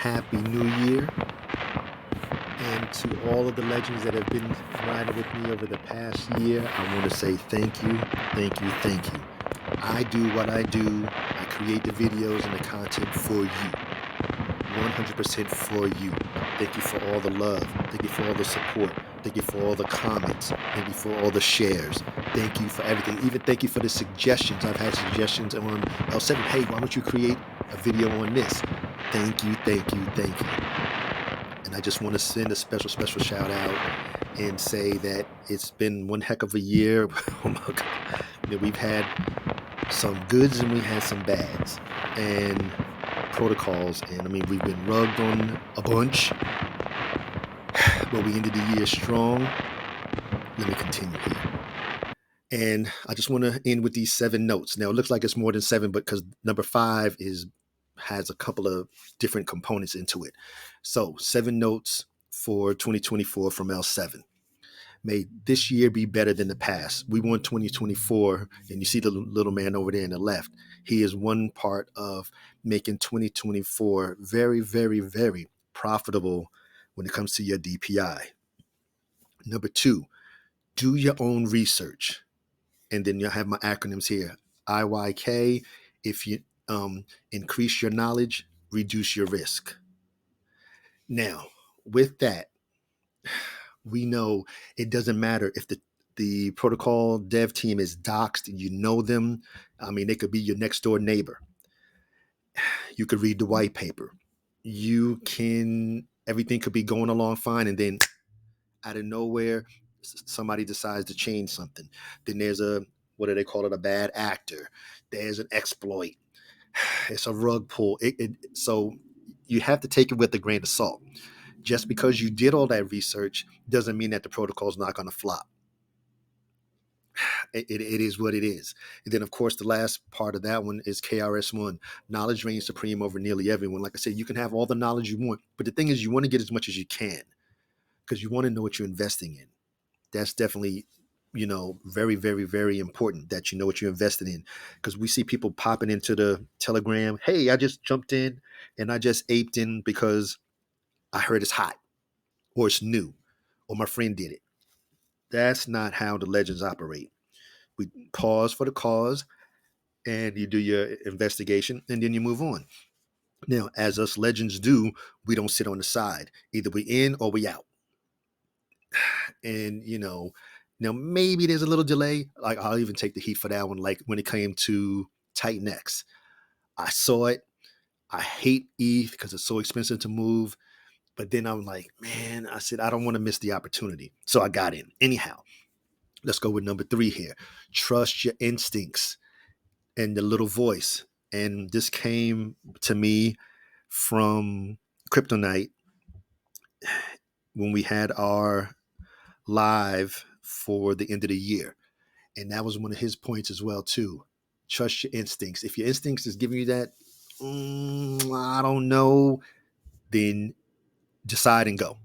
happy new year. And to all of the legends that have been riding with me over the past year, I want to say thank you, thank you, thank you. I do what I do. I create the videos and the content for you, 100% for you. Thank you for all the love. Thank you for all the support. Thank you for all the comments. Thank you for all the shares. Thank you for everything. Even thank you for the suggestions. I've had suggestions on L7. Hey, why don't you create a video on this? Thank you, thank you, thank you. And I just want to send a special, special shout out and say that it's been one heck of a year. Oh my God. We've had some goods and we had some bads and protocols. And I mean, we've been rugged on a bunch, but we ended the year strong. Let me continue here. And I just want to end with these 7 notes. Now, it looks like it's more than 7, but because number 5 has a couple of different components into it. So 7 notes for 2024 from L7. May this year be better than the past. We won 2024, and you see the little man over there in the left. He is one part of making 2024 very, very, very profitable when it comes to your DPI. Number 2, do your own research. And then you'll have my acronyms here. IYK, if you increase your knowledge, reduce your risk. Now, with that, we know it doesn't matter if the protocol dev team is doxed, you know them. I mean, they could be your next door neighbor. You could read the white paper. Everything could be going along fine. And then out of nowhere, somebody decides to change something. Then there's what do they call it? A bad actor. There's an exploit. It's a rug pull. So you have to take it with a grain of salt. Just because you did all that research doesn't mean that the protocol is not going to flop. It is what it is. And then, of course, the last part of that one is KRS-One. Knowledge reigns supreme over nearly everyone. Like I said, you can have all the knowledge you want, but the thing is, you want to get as much as you can because you want to know what you're investing in. That's definitely, very, very, very important that you know what you're invested in. Because we see people popping into the Telegram. Hey, I just jumped in and I just aped in because I heard it's hot or it's new or my friend did it. That's not how the legends operate. We pause for the cause and you do your investigation and then you move on. Now, as us legends do, we don't sit on the side. Either we in or we out. And, now maybe there's a little delay. Like I'll even take the heat for that one. Like when it came to Titan X, I saw it. I hate ETH because it's so expensive to move. But then I'm like, man, I said, I don't want to miss the opportunity. So I got in. Anyhow, let's go with number 3 here. Trust your instincts and the little voice. And this came to me from Kryptonite when we had our live for the end of the year. And that was one of his points as well, too. Trust your instincts. If your instincts is giving you that, I don't know, then decide and go.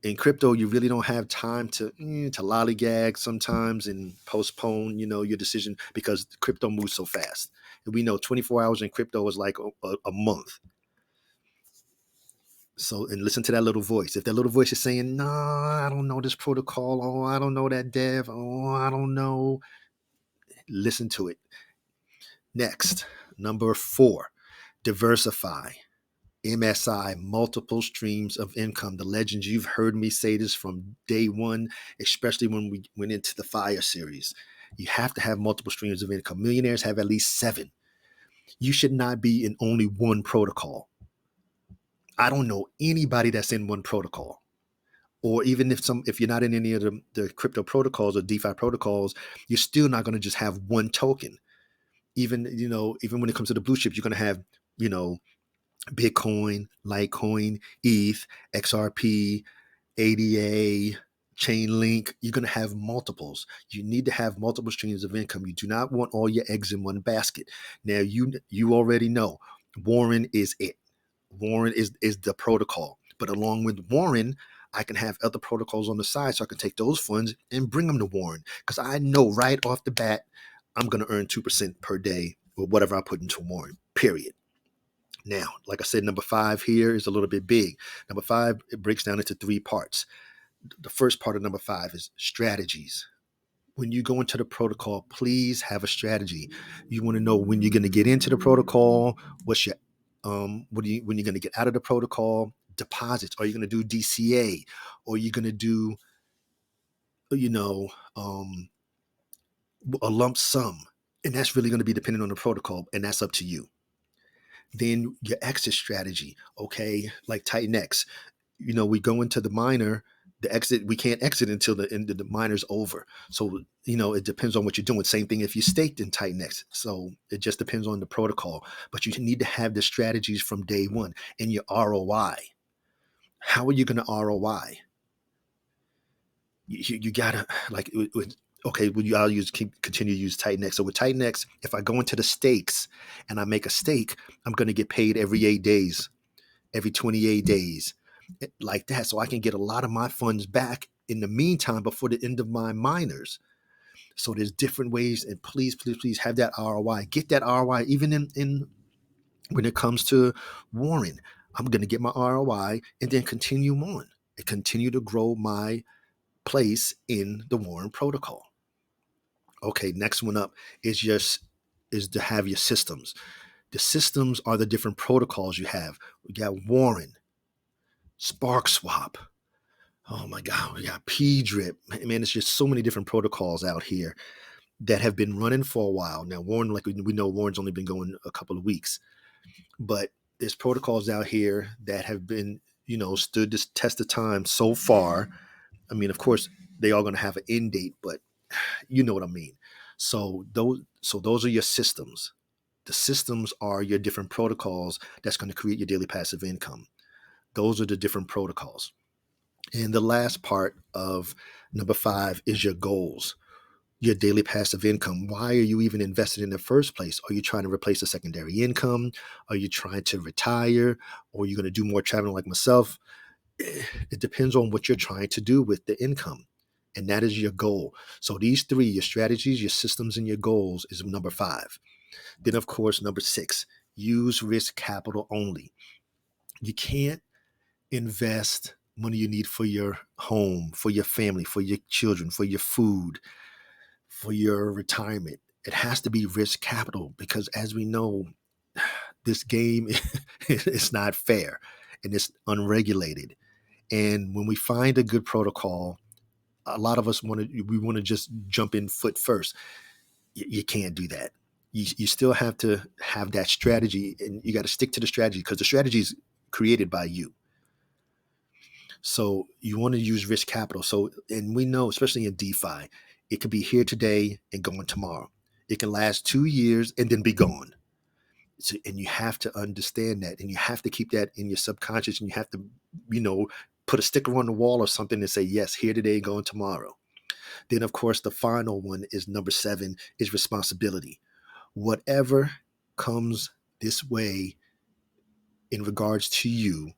In crypto, you really don't have time to lollygag sometimes and postpone, your decision because crypto moves so fast. And we know 24 hours in crypto is like a month. So, and listen to that little voice. If that little voice is saying, no, I don't know this protocol. Oh, I don't know that dev. Oh, I don't know. Listen to it. Next, number 4, diversify. MSI, multiple streams of income. The legends, you've heard me say this from day one, especially when we went into the Fire series. You have to have multiple streams of income. Millionaires have at least 7. You should not be in only one protocol. I don't know anybody that's in one protocol. Or even if you're not in any of the crypto protocols or DeFi protocols, you're still not going to just have one token. Even when it comes to the blue chips, you're going to have, Bitcoin, Litecoin, ETH, XRP, ADA, Chainlink. You're going to have multiples. You need to have multiple streams of income. You do not want all your eggs in one basket. Now, you already know Warren is it. Warren is the protocol. But along with Warren, I can have other protocols on the side so I can take those funds and bring them to Warren. Because I know right off the bat, I'm going to earn 2% per day or whatever I put into Warren, period. Now, like I said, number 5 here is a little bit big. Number 5, it breaks down into 3 parts. The first part of number 5 is strategies. When you go into the protocol, please have a strategy. You want to know when you're going to get into the protocol, what's your when you're going to get out of the protocol, deposits. Are you going to do DCA, or are you going to do, you know, a lump sum? And that's really going to be dependent on the protocol, and that's up to you. Then your exit strategy, okay, like Titan X. We go into the minor, the exit, we can't exit until the end of the minor's over. So, it depends on what you're doing. Same thing if you staked in Titan X. So it just depends on the protocol. But you need to have the strategies from day one and your ROI. How are you going to ROI? You gotta like okay. I'll continue to use Titan X. So with Titan X, if I go into the stakes and I make a stake, I'm going to get paid every 8 days, every 28 days, like that. So I can get a lot of my funds back in the meantime before the end of my miners. So there's different ways, and please, please, please have that ROI. Get that ROI even in when it comes to Warren. I'm going to get my ROI and then continue on and continue to grow my place in the Warren protocol. Okay, next one up is to have your systems. The systems are the different protocols you have. We got Warren, SparkSwap. Oh my God, we got PDRIP. Man, it's just so many different protocols out here that have been running for a while. Now, Warren, like we know, Warren's only been going a couple of weeks, but there's protocols out here that have been, stood this test of time so far. I mean, of course, they are going to have an end date, but you know what I mean. So those are your systems. The systems are your different protocols that's going to create your daily passive income. Those are the different protocols. And the last part of number 5 is your goals, your daily passive income. Why are you even invested in the first place? Are you trying to replace a secondary income? Are you trying to retire? Or are you going to do more traveling like myself? It depends on what you're trying to do with the income. And that is your goal. So these 3, your strategies, your systems, and your goals, is number 5. Then, of course, number 6, use risk capital only. You can't invest money you need for your home, for your family, for your children, for your food, for your retirement. It has to be risk capital because, as we know, this game is not fair and it's unregulated. And when we find a good protocol, a lot of us want to just jump in foot first. You can't do that. You still have to have that strategy, and you got to stick to the strategy because the strategy is created by you. So you want to use risk capital. So, and we know, especially in DeFi, it could be here today and gone tomorrow. It can last 2 years and then be gone. So, and you have to understand that, and you have to keep that in your subconscious, and you have to, put a sticker on the wall or something and say, yes, here today, gone tomorrow. Then, of course, the final one is number 7 is responsibility. Whatever comes this way in regards to you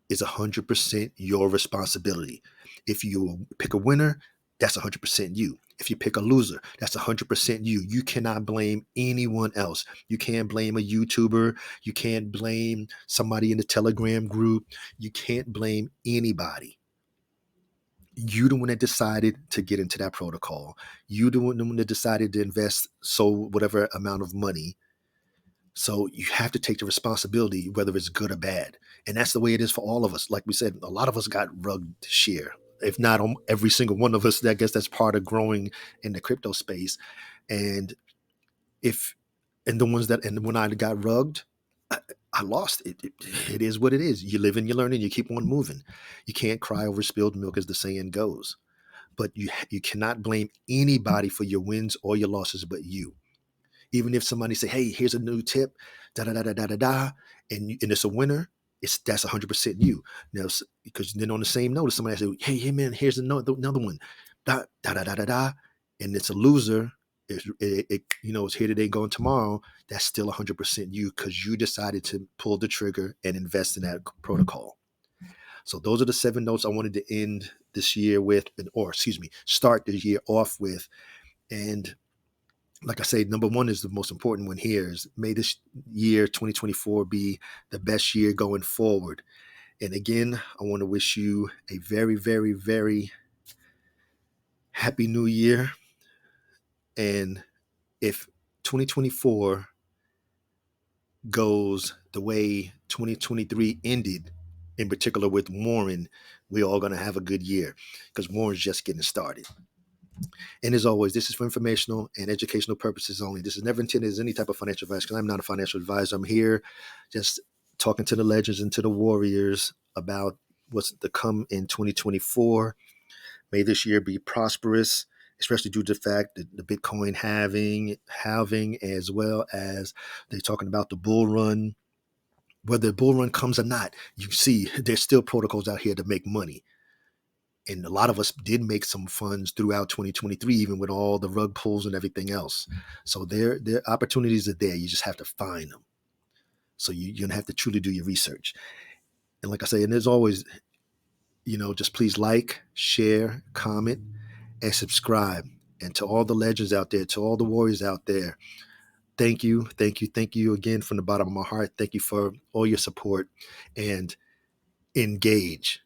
is 100% your responsibility. If you pick a winner, that's 100% you. If you pick a loser, that's 100% you. You cannot blame anyone else. You can't blame a YouTuber. You can't blame somebody in the Telegram group. You can't blame anybody. You the one that decided to get into that protocol. You the one that decided to invest whatever amount of money. So you have to take the responsibility, whether it's good or bad. And that's the way it is for all of us. Like we said, a lot of us got rugged this year. If not every single one of us, I guess that's part of growing in the crypto space. And if, and the ones that, and when I got rugged, I lost it. It is what it is. You live and you learn and you keep on moving. You can't cry over spilled milk, as the saying goes. But you cannot blame anybody for your wins or your losses but you. Even if somebody say, "Hey, here's a new tip," da da da da da da da, and it's a winner, that's 100% you. Now, because then on the same note, if somebody say, "Hey man, here's another one," da da da da da da, and it's a loser. It's here today, going tomorrow. That's still 100% you because you decided to pull the trigger and invest in that protocol. So those are the 7 notes I wanted to end this year with, or excuse me, start the year off with. And like I say, number one is the most important one here is may this year 2024 be the best year going forward. And again, I want to wish you a very, very, very happy new year. And if 2024 goes the way 2023 ended, in particular with Warren, we're all going to have a good year because Warren's just getting started. And as always, this is for informational and educational purposes only. This is never intended as any type of financial advice because I'm not a financial advisor. I'm here just talking to the legends and to the warriors about what's to come in 2024. May this year be prosperous, especially due to the fact that the Bitcoin halving, as well as they're talking about the bull run. Whether the bull run comes or not, you see there's still protocols out here to make money. And a lot of us did make some funds throughout 2023, even with all the rug pulls and everything else. So their opportunities are there. You just have to find them. So you're gonna have to truly do your research. And like I say, and there's always, just please like, share, comment, and subscribe. And to all the legends out there, to all the warriors out there, thank you, thank you, thank you again from the bottom of my heart. Thank you for all your support and engage.